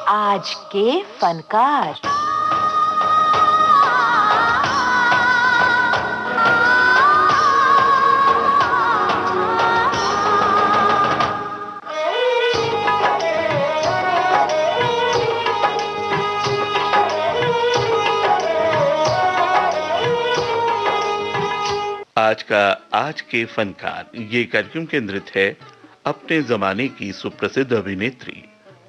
आज के फनकार। आज के फनकार ये कार्यक्रम केंद्रित है अपने जमाने की सुप्रसिद्ध अभिनेत्री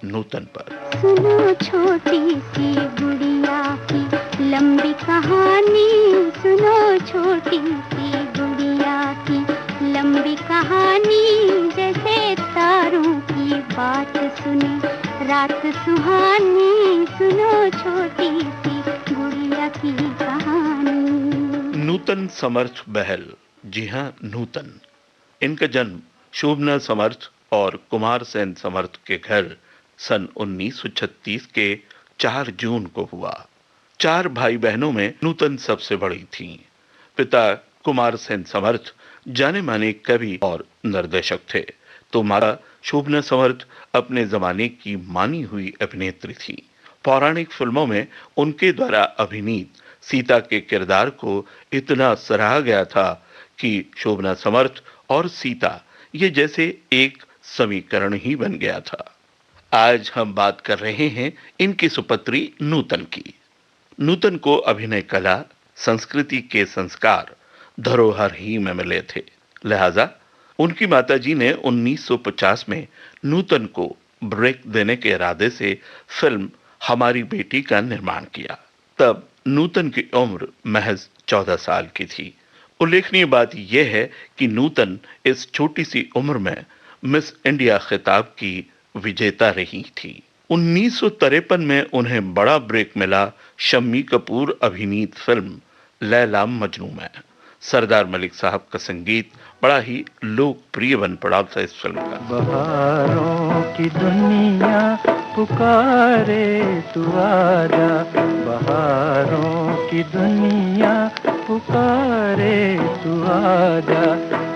नूतन पर। सुनो छोटी सी गुड़िया की लंबी कहानी, सुनो छोटी सी गुड़िया की लंबी कहानी, जैसे तारों की बात सुने रात सुहानी, सुनो छोटी सी गुड़िया की कहानी। नूतन समर्थ बहल, जी हाँ नूतन। इनका जन्म शोभना समर्थ और कुमार सेन समर्थ के घर सन 1936 के 4 जून को हुआ। 4 भाई बहनों में नूतन सबसे बड़ी थीं। पिता कुमार सेन समर्थ जाने माने कवि और निर्देशक थे, तो माता शोभना समर्थ अपने जमाने की मानी हुई अभिनेत्री थी। पौराणिक फिल्मों में उनके द्वारा अभिनीत सीता के किरदार को इतना सराहा गया था कि शोभना समर्थ और सीता ये जैसे एक समीकरण ही बन गया था। आज हम बात कर रहे हैं इनकी सुपुत्री नूतन की। नूतन को अभिनय कला, संस्कृति के संस्कार, धरोहर ही में मिले थे। लिहाजा उनकी माताजी ने 1950 में नूतन को ब्रेक देने के इरादे से फिल्म हमारी बेटी का निर्माण किया। तब नूतन की उम्र महज 14 साल की थी। उल्लेखनीय बात यह है कि नूतन इस छोटी सी उम्र में मिस इंडिया खिताब की विजेता रही थी। 1953 में उन्हें बड़ा ब्रेक मिला शम्मी कपूर अभिनीत फिल्म लैला मजनू में। सरदार मलिक साहब का संगीत बड़ा ही लोकप्रिय बन पड़ा था इस फिल्म का। बहारों की दुनिया पुकारे तू आजा, बहारों की दुनिया पुकारे तू आजा,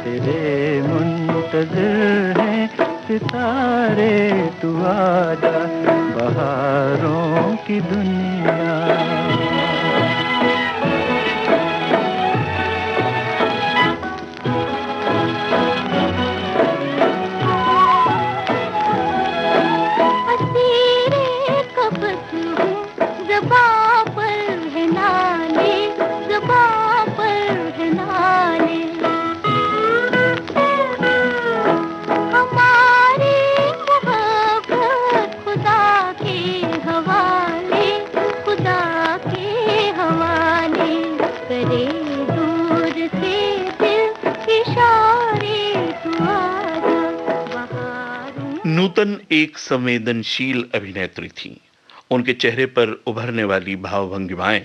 तेरे मुंतज़िर हैं सितारे तू आजा, बहारों की दुनिया। नूतन एक संवेदनशील अभिनेत्री थी। उनके चेहरे पर उभरने वाली भावभंगिमाएं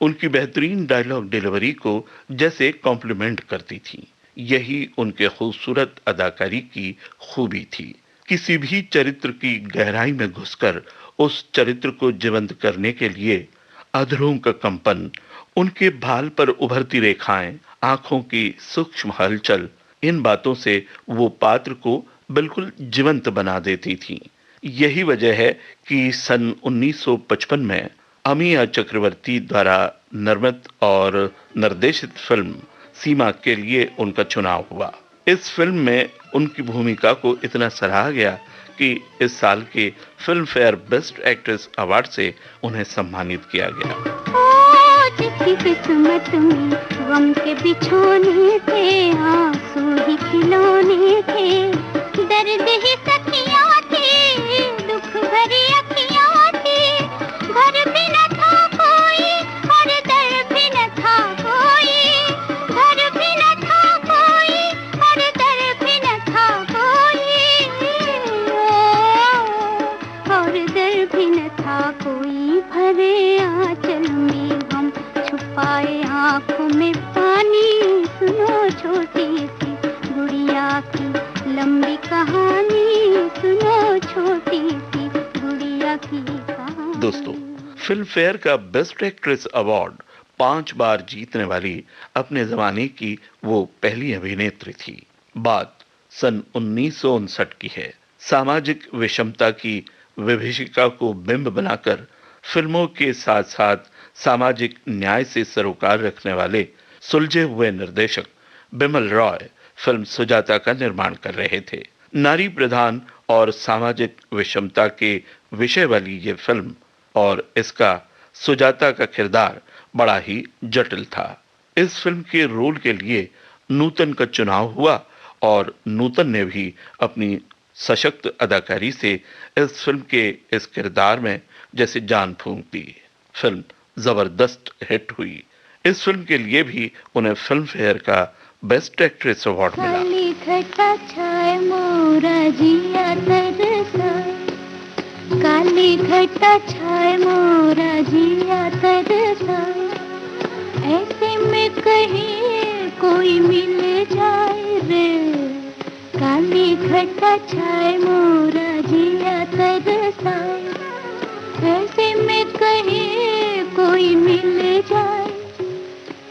उनकी बेहतरीन डायलॉग डिलीवरी को जैसे कॉम्प्लीमेंट करती थी। यही उनके खूबसूरत अदाकारी की खूबी थी। किसी भी चरित्र की गहराई में घुसकर उस चरित्र को जीवंत करने के लिए अधरों का कंपन, उनके भाल पर उभरती रेखाएं, आंखों की सूक्ष्म हलचल, इन बातों से वो पात्र को बिल्कुल जीवंत बना देती थी। यही वजह है कि सन 1955 में अमिया चक्रवर्ती द्वारा निर्मित और निर्देशित फिल्म सीमा के लिए उनका चुनाव हुआ। इस फिल्म में उनकी भूमिका को इतना सराहा गया कि इस साल के film fair best actress award से उन्हें सम्मानित किया गया। किस्मत में गम के बिछोने थे, आंसू ही खिलौने थे, दर्द ही सखियां थी, दुख भरी अखियां थी, घर भी न था कोई और दर भी न था कोई, घर भी न था कोई और दर भी न था कोई, और दर भी न था कोई, भरे आंचल में हम छुपाए आंखों में पानी, सुनो छोटी सी गुड़िया की लंबी कहानी, सुनो छोटी सी गुड़िया की कहानी। दोस्तों, फिल्म फेयर का बेस्ट एक्ट्रेस अवार्ड 5 बार जीतने वाली अपने जमाने की वो पहली अभिनेत्री थी। बात सन 1959 की है। सामाजिक विषमता की विभीषिका को बिंब बनाकर फिल्मों के साथ साथ सामाजिक न्याय से सरोकार रखने वाले सुलझे हुए निर्देशक बिमल रॉय फिल्म सुजाता का निर्माण कर रहे थे। नारी प्रधान और सामाजिक विषमता के विषय वाली ये फिल्म और इसका सुजाता का किरदार बड़ा ही जटिल था। इस फिल्म के रोल के लिए नूतन का चुनाव हुआ और नूतन ने भी अपनी सशक्त अदाकारी से इस फिल्म के इस किरदार में जैसे जान फूंक दी। फिल्म जबरदस्त हिट हुई। इस फिल्म के लिए भी उन्हें फिल्म फेयर का बेस्ट एक्ट्रेस अवार्ड मिला। काली घटा छाए मोरा जिया तरसाए, काली घटा छाए मोरा जिया तरसाए, ऐसे में कहीं कोई मिल जाए रे, काली घटा छाए मोरा जिया तरसाए, ऐसे में कहीं कोई मिल जाए,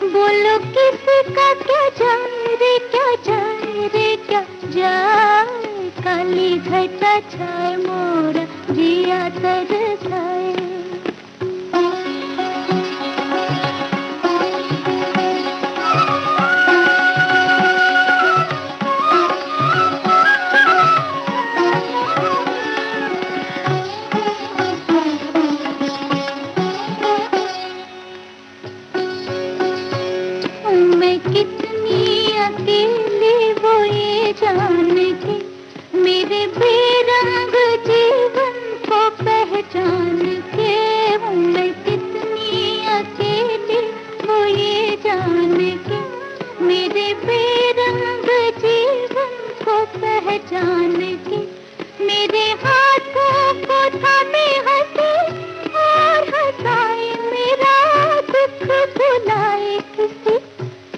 बोलो किसका क्या जाए रे, क्या जाए रे, क्या जाए, काली घटा छाए मोरा जिया तरसाए। मैं कितनी अकेली वो ये जान के, मेरे बेरंग जीवन को पहचान के, मैं कितनी अकेली वो ये जान के, मेरे बेरंग जीवन को पहचान के, मेरे हाथों को थामे हंसे और हंसाए, मेरा दुख भुलाए किसी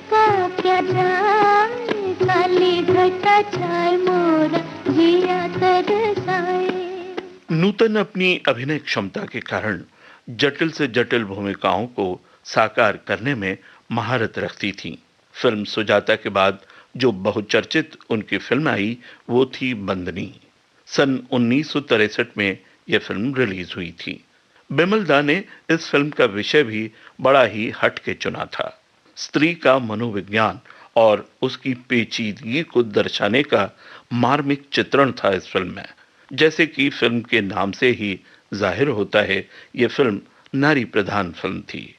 का क्या जाए, काली घटा छाए मोरा जिया तरसाए। नूतन अपनी अभिनय क्षमता के कारण जटिल से जटिल भूमिकाओं को साकार करने में महारत रखती थी। फिल्म सुजाता के बाद जो बहुचर्चित उनकी फिल्म आई वो थी बंदनी। सन 1963 में यह फिल्म रिलीज हुई थी। बिमल दा ने इस फिल्म का विषय भी बड़ा ही हट के चुना था। स्त्री का मनोविज्ञान और उसकी पेचीदगी को दर्शाने का मार्मिक चित्रण था इस फिल्म में। जैसे कि फिल्म के नाम से ही जाहिर होता है, यह फिल्म नारी प्रधान फिल्म थी।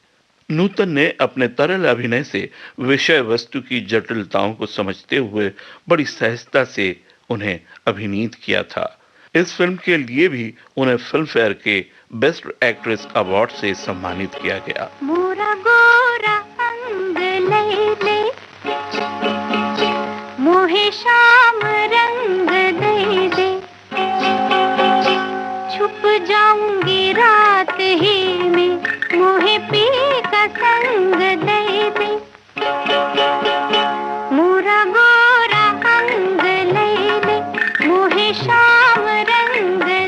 नूतन ने अपने तरल अभिनय से विषय वस्तु की जटिलताओं को समझते हुए बड़ी सहजता से उन्हें अभिनीत किया था। इस फिल्म के लिए भी उन्हें फिल्म फेयर के बेस्ट एक्ट्रेस अवार्ड से सम्मानित किया गया। मोरा गोरा अंग ले ले, मोहे शाम रंग दे दे, छुप जाऊंगी रात ही में, मोहे पी का संग दे दे, मोरा गोरा अंग ले ले, मोहे शाम रंग दे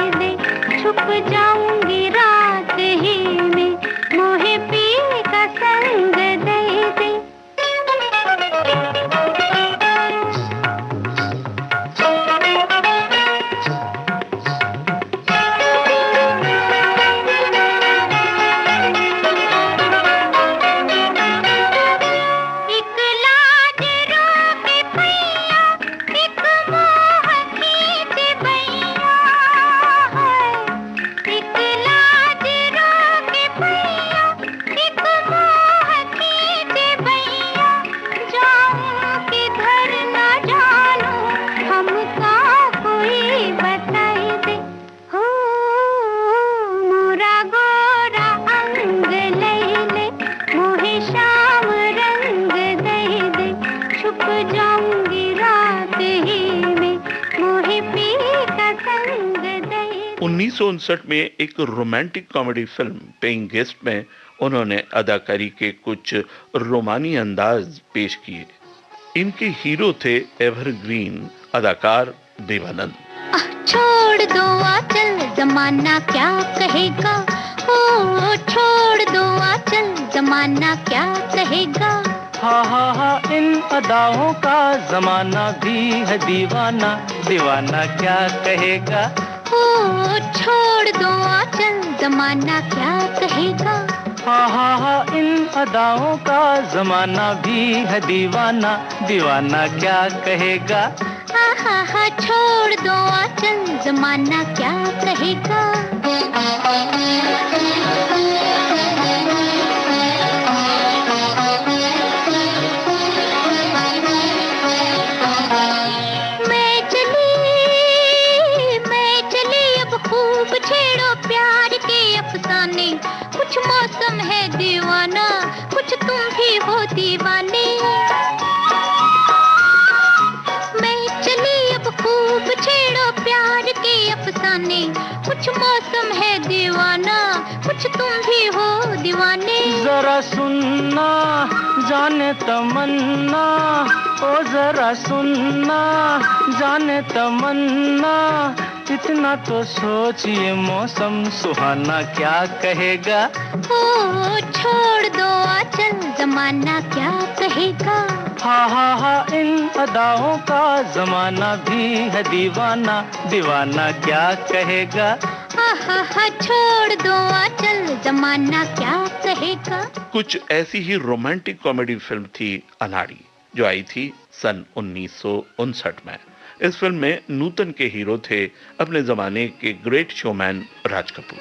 दे, छुप जाऊंगी रात ही में, मोहे पी का संग दे दे। में एक romantic comedy film paying guest में उन्होंने अदाकारी के कुछ रोमानी अंदाज पेश किए। इनके हीरो थे एवरग्रीन अदाकार देवानंद। छोड़ दो आंचल जमाना क्या कहेगा, ओ छोड़ दो आंचल जमाना क्या कहेगा। हा इन अदाओं का जमाना भी है दीवाना, दीवाना क्या कहेगा। ओ छोड़ दो आंचल, जमाना क्या कहेगा। हा इन अदाओं का जमाना भी है दीवाना, दीवाना क्या कहेगा। हा छोड़ दो आंचल, जमाना क्या कहेगा। मैं चली अब खूब छेड़ो प्यार के अफसाने, कुछ मौसम है दीवाना, कुछ तुम भी हो दीवाने। मैं चली अब खूब छेड़ो प्यार के अफसाने, कुछ मौसम है दीवाना, कुछ तुम भी हो दीवाने। जरा सुनना जाने तमन्ना, ओ जरा सुनना जाने तमन्ना, इतना तो सोचिए मौसम सुहाना क्या कहेगा। ओ छोड़ दो आंचल, जमाना क्या कहेगा। हा इन अदाओं का जमाना भी है दीवाना, दीवाना क्या कहेगा। हा छोड़ दो आंचल, जमाना क्या कहेगा। कुछ ऐसी ही रोमांटिक कॉमेडी फिल्म थी अनाड़ी, जो आई थी सन 1959 में। इस फिल्म में नूतन के हीरो थे अपने जमाने के ग्रेट शोमैन राज कपूर।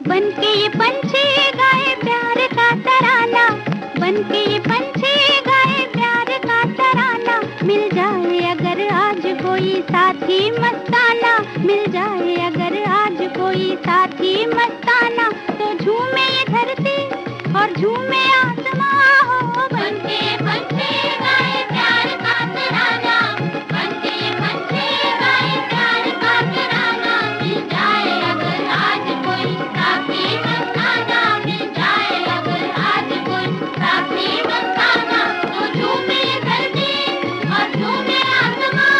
बनके ये पंछी गाए प्यार का तराना, बनके ये पंछी गाए प्यार का तराना, मिल जाए अगर आज कोई साथी मस्ताना, मिल जाए अगर आज कोई साथी मस्ताना, तो झूमे ये धरती और झूमे आसमां हो। बनके ये पंछी गाए प्यार का तराना, बनके ये पंछी गाए प्यार का तराना, मिल जाए अगर आज कोई साथी मस्ताना, मिल जाए अगर आज कोई साथी मस्ताना, तो झूमे ये धरती और झूमे आसमां।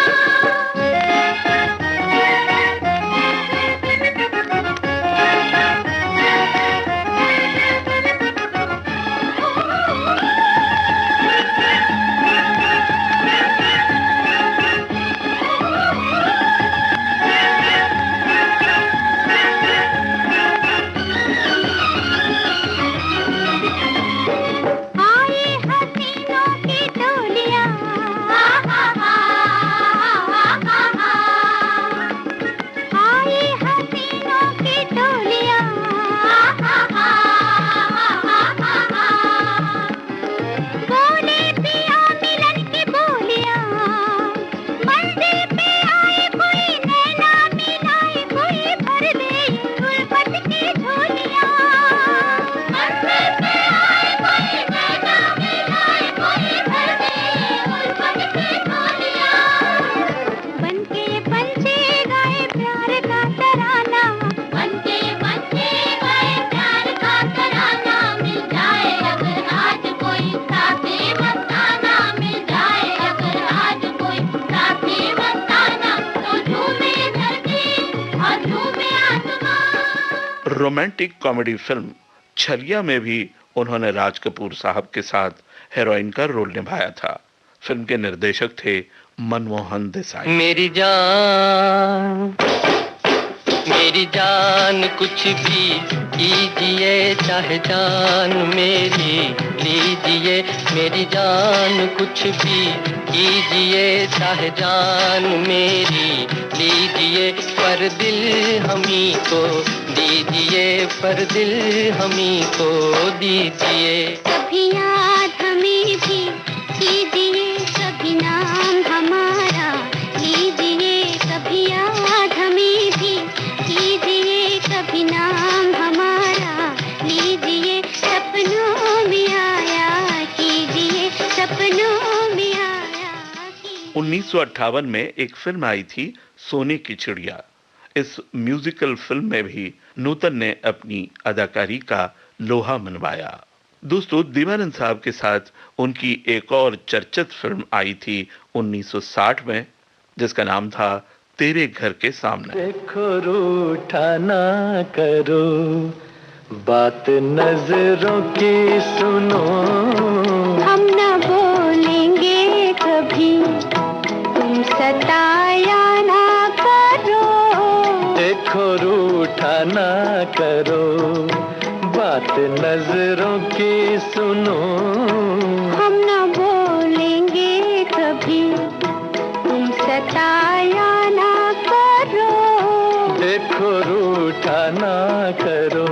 रोमांटिक कॉमेडी फिल्म छलिया में भी उन्होंने राज कपूर साहब के साथ हीरोइन का रोल निभाया था। फिल्म के निर्देशक थे मनमोहन देसाई। मेरी जान कुछ भी कीजिए, चाहे जान मेरी लीजिए। मेरी जान कुछ भी कीजिए, चाहे जान मेरी लीजिए। पर दिल हमी को दीजिए, पर दिल हमी को दीजिए। कभी याद हमें भी कीजिए, कभी नाम हमारा लीजिए। कभी याद हमें भी कीजिए, कभी नाम हमारा लीजिए। सपनों में आया कीजिए, सपनों में आया कीजिए। 1958 में एक फिल्म आई थी सोने की चिड़िया। इस म्यूजिकल फिल्म में भी नूतन ने अपनी अदाकारी का लोहा मनवाया। दोस्तों, दीवानंद साहब के साथ उनकी एक और चर्चित फिल्म आई थी 1960 में, जिसका नाम था तेरे घर के सामने। देखो रूठा ना करो, बात नजरों की सुनो। हम न बोलेंगे कभी, तुम सताया ना करो। देखो ना करो, बात नजरों की सुनो। हम न बोलेंगे कभी, तुम सताया ना करो। देखो रूठा ना करो।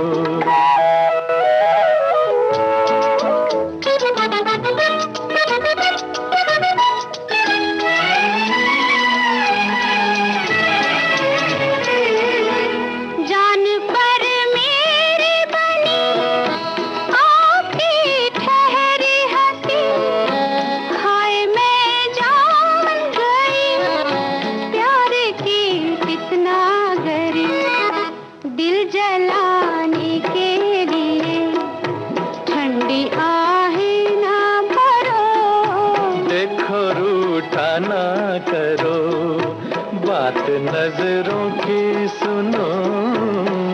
नजरों की सुनो,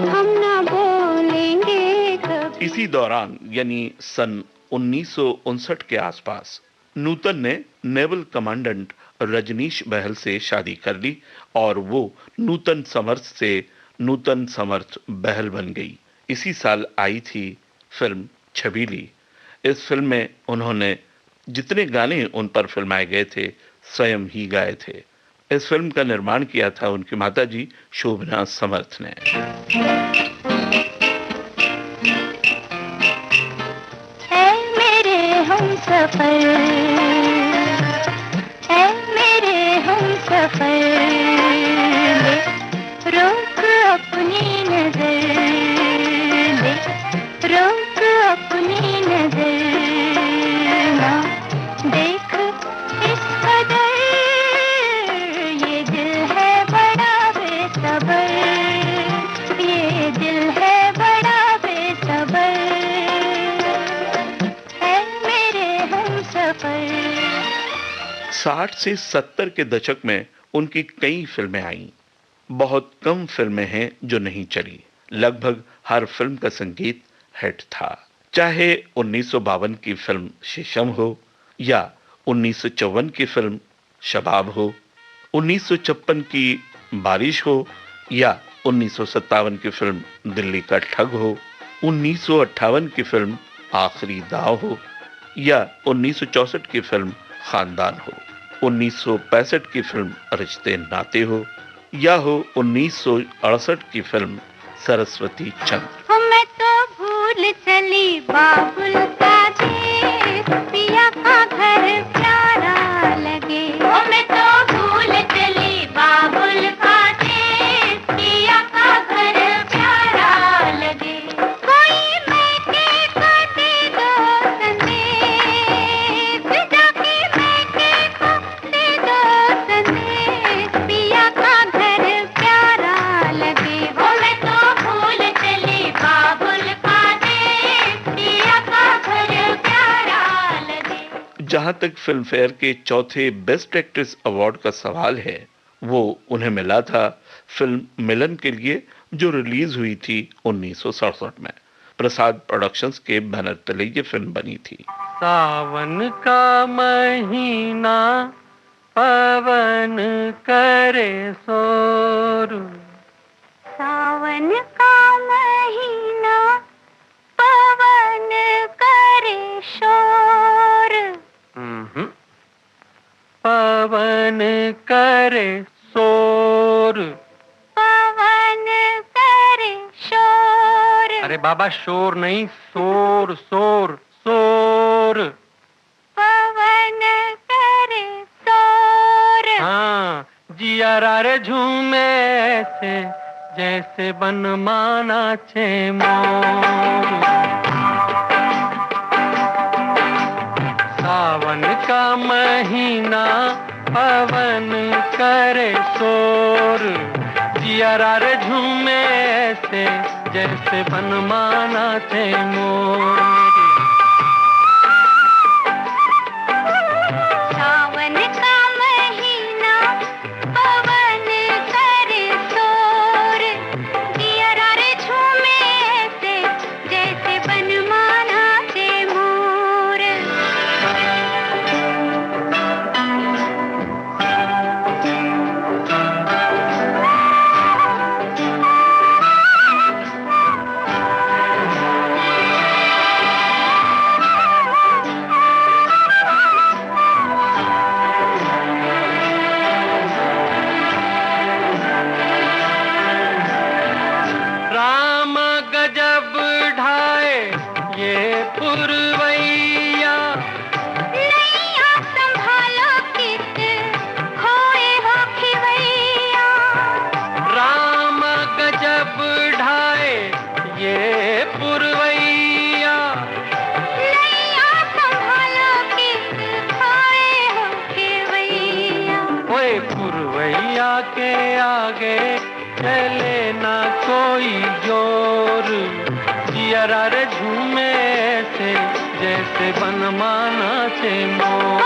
हम ना बोलेंगे कभी। इसी दौरान यानी सन 1959 के आसपास नूतन ने नेवल कमांडेंट रजनीश बहल से शादी कर ली और वो नूतन समर्थ से नूतन समर्थ बहल बन गई। इसी साल आई थी फिल्म छबीली। इस फिल्म में उन्होंने जितने गाने उन पर फिल्माए गए थे स्वयं ही गाए थे। इस फिल्म का निर्माण किया था उनकी माताजी शोभना समर्थ ने। ऐ मेरे हमसफर, ऐ मेरे हमसफर, रोक अपनी नजर, रोक अपनी नजर, ना देख इस कदर, ये दिल है बड़ा बेसबर, ये दिल है बड़ा बेसबर, है मेरे हमसफर। 60 से 70 के दशक में उनकी कई फिल्में आईं। बहुत कम फिल्में हैं जो नहीं चली। लगभग हर फिल्म का संगीत हिट था। चाहे 1952 की फिल्म शीशम हो या 1954 की फिल्म शबाब हो, 1956 की बारिश हो या 1957 की फिल्म दिल्ली का ठग हो, 1958 की फिल्म आखिरी दाव हो या 1964 की फिल्म खानदान हो, 1965 की फिल्म रिश्ते नाते हो या हो 1968 की फिल्म सरस्वती चंद्र। मैं तो भूल चली बाबुल का देश, पिया का घर प्यारा लगे। मैं तो भूल चली बाबुल का देश, पिया का घर प्यारा लगे। कोई मैके को दे दो संदेश, जाके मैके को दे दो संदेश, पिया का घर प्यारा लगे। मैं तो भूल चली बाबुल का देश, पिया का घर प्यारा लगे। जहां तक फिल्म फेयर के चौथे बेस्ट एक्ट्रेस अवार्ड का सवाल है, वो उन्हें मिला था फिल्म मिलन के लिए, जो रिलीज हुई थी 1967 में। प्रसाद प्रोडक्शंस के बैनर तले ये फिल्म बनी थी। सावन का महीना पवन करे शोर, सावन का महीना पवन करे शोर, पवन करे शोर। पवन करे शोर। अरे बाबा शोर नहीं, शोर शोर शोर। पवन करे शोर। हाँ, जिया रे झूमे ऐसे जैसे बनमाना छे मोर। सावन का महीना पवन करे शोर, जिया रे झूमे ऐसे जैसे बनमाना छे मोर। सावन का महीना पवन करे शोर, जिया रे झूमे ऐसे जैसे बनमाना छे मोर। पुरवैया नैया संभालो किस खोए हो खिवैया। राम गजब ढाए ये पुरवैया नैया संभालो किस खोए हो खिवैया। ओए पुरवैया के आगे चले ना कोई जोर, जियरा रे झूमे ऐसे जैसे बनमाना थे मोर।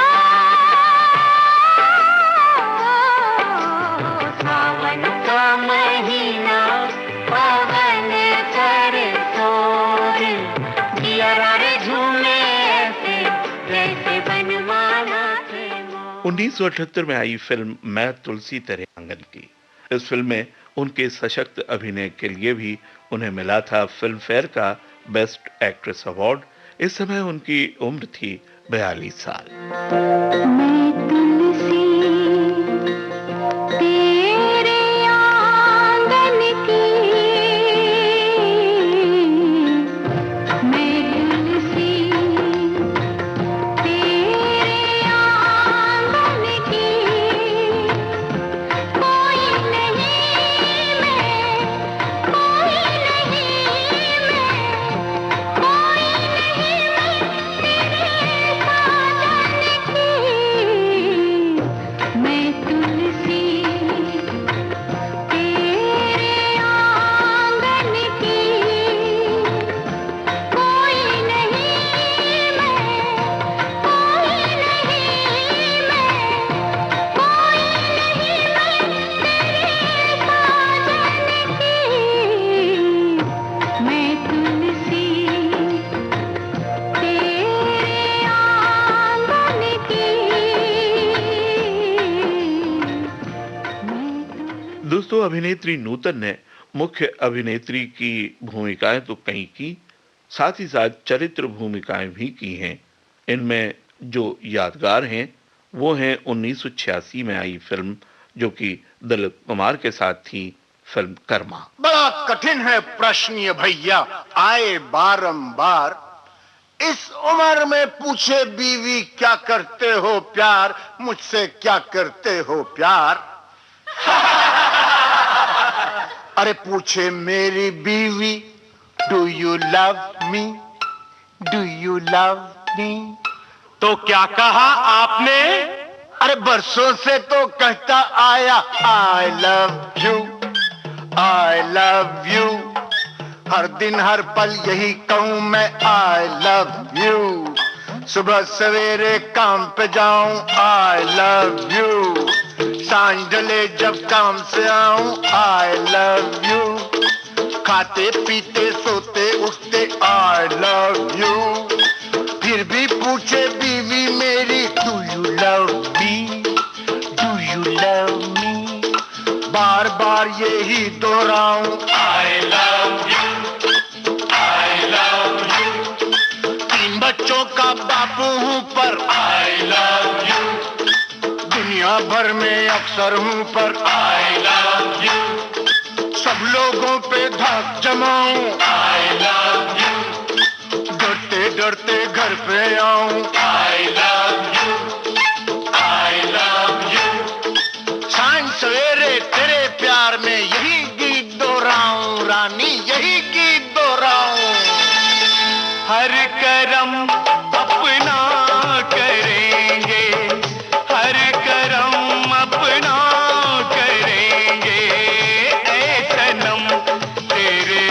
सावन का महीना पवन करे शोर, जियरा रे झूमे ऐसे जैसे बनमाना थे मोर। 1978 में आई फिल्म मैं तुलसी तेरे आंगन की। इस फिल्म में उनके सशक्त अभिनय के लिए भी उन्हें मिला था फिल्म फेयर का बेस्ट एक्ट्रेस अवार्ड। इस समय उनकी उम्र थी 42 साल। मैं तुलसी तेरे आंगन की, मैं तुलसी तेरे आंगन की, कोई नहीं मैं, कोई नहीं मैं, कोई नहीं मैं तुलसी तेरे आंगन की, कोई नहीं मैं, कोई नहीं मैं, कोई नहीं तेरे साजन की। मैं तुलसी तेरे आंगन की। दोस्तों, अभिनेत्री नूतन ने मुख्य अभिनेत्री की भूमिकाएं तो कई की, साथ ही साथ चरित्र भूमिकाएं भी की हैं। इनमें जो यादगार हैं वो हैं 1986 में आई फिल्म जो कि दिलीप कुमार के साथ थी, फिल्म कर्मा। बड़ा कठिन है प्रश्न ये भैया, आए बारंबार। इस उम्र में पूछे बीवी क्या करते हो प्यार, मुझसे क्या करते हो प्यार। अरे पूछे मेरी बीवी do you love me, do you love मी, तो क्या कहा आपने? अरे बरसों से तो कहता आया I love you, I love you. हर दिन हर पल यही कहूं मैं आई लव यू। सुबह सवेरे काम पे जाऊं आई लव यू, सांझ ढले जब काम से आऊं आई लव यू। खाते पीते सोते उठते आई लव यू। फिर भी पूछे बीवी मेरी do you love me, do you love me. बार बार यही दोहराऊं I love you, I love you. 3 बच्चों का बापू हूं पर आई लव यू। दुनिया भर में अक्सर हूं पर आई लव यू। सब लोगों पे धाक जमाऊं आई लव यू। डरते डरते घर पे आऊं आई love you, I love you. सांझ सवेरे तेरे प्यार में यही गीत दोहराऊं रानी, यही गीत दोहराऊं। हर करम अपना करेंगे, हर करम अपना करेंगे, ऐ सनम तेरे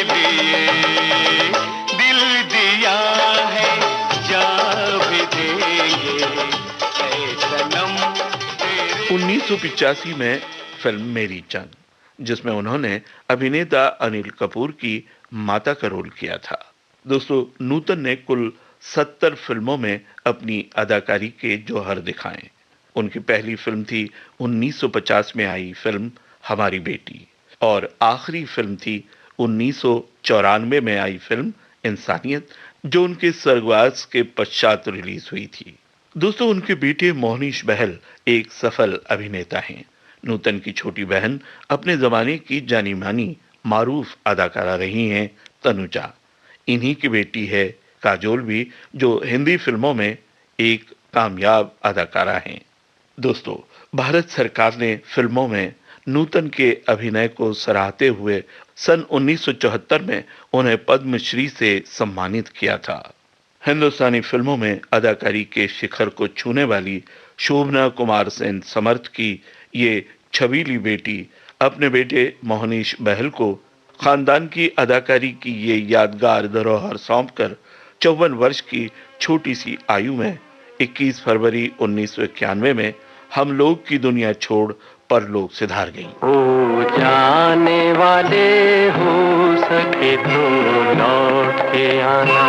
लिए दिल दिया है, जान भी देंगे, ऐ सनम तेरे। 1985 में फिल्म मेरी चंद, जिसमें उन्होंने अभिनेता अनिल कपूर की माता का रोल किया था। दोस्तों, नूतन ने कुल 70 फिल्मों में अपनी अदाकारी के जौहर दिखाए। उनकी पहली फिल्म थी 1950 में आई फिल्म हमारी बेटी, और आखिरी फिल्म थी 1994 में आई फिल्म इंसानियत, जो उनके स्वर्गवास के पश्चात रिलीज हुई थी। दोस्तों, उनके बेटे मोहनीश बहल एक सफल अभिनेता हैं। नूतन की छोटी बहन अपने जमाने की जानी मानी मारूफ अदाकारा रही हैं तनुजा। इन्हीं की बेटी है काजोल भी, जो हिंदी फिल्मों में एक कामयाब अदाकारा हैं। दोस्तों, भारत सरकार ने फिल्मों में नूतन के अभिनय को सराहते हुए सन 1974 में उन्हें पद्मश्री से सम्मानित किया था। हिंदुस्तानी फिल्मों में अदाकारी के शिखर को छूने वाली शोभना कुमार सेन समर्थ की ये छबीली बेटी अपने बेटे मोहनीश बहल को खानदान की अदाकारी की ये यादगार धरोहर सौंपकर 54 वर्ष की छोटी सी आयु में 21 फरवरी 1991 में हम लोग की दुनिया छोड़ परलोक सिधार गई। ओ जाने वाले हो सके तो लौट के आना,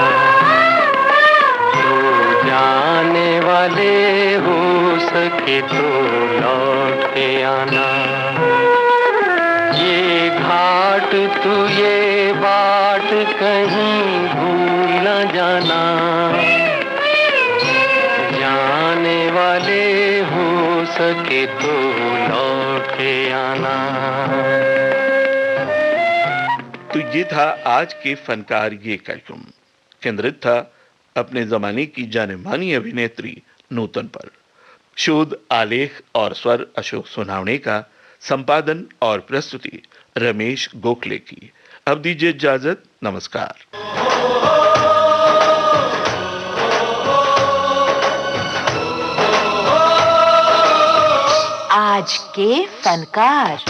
ओ जाने वाले हो सके तो लौट के आना। ये घाट तू ये बाट कहीं भूल न जाना, जाने वाले हो सके तो लौट के आना। तो ये था आज के फनकार ये कार्यक्रम, केंद्रित था अपने जमाने की जाने मानी अभिनेत्री नूतन पर। शोध, आलेख और स्वर अशोक सोनावणे का, संपादन और प्रस्तुति रमेश गोखले की। अब दीजिए इजाजत, नमस्कार। आज के फनकार।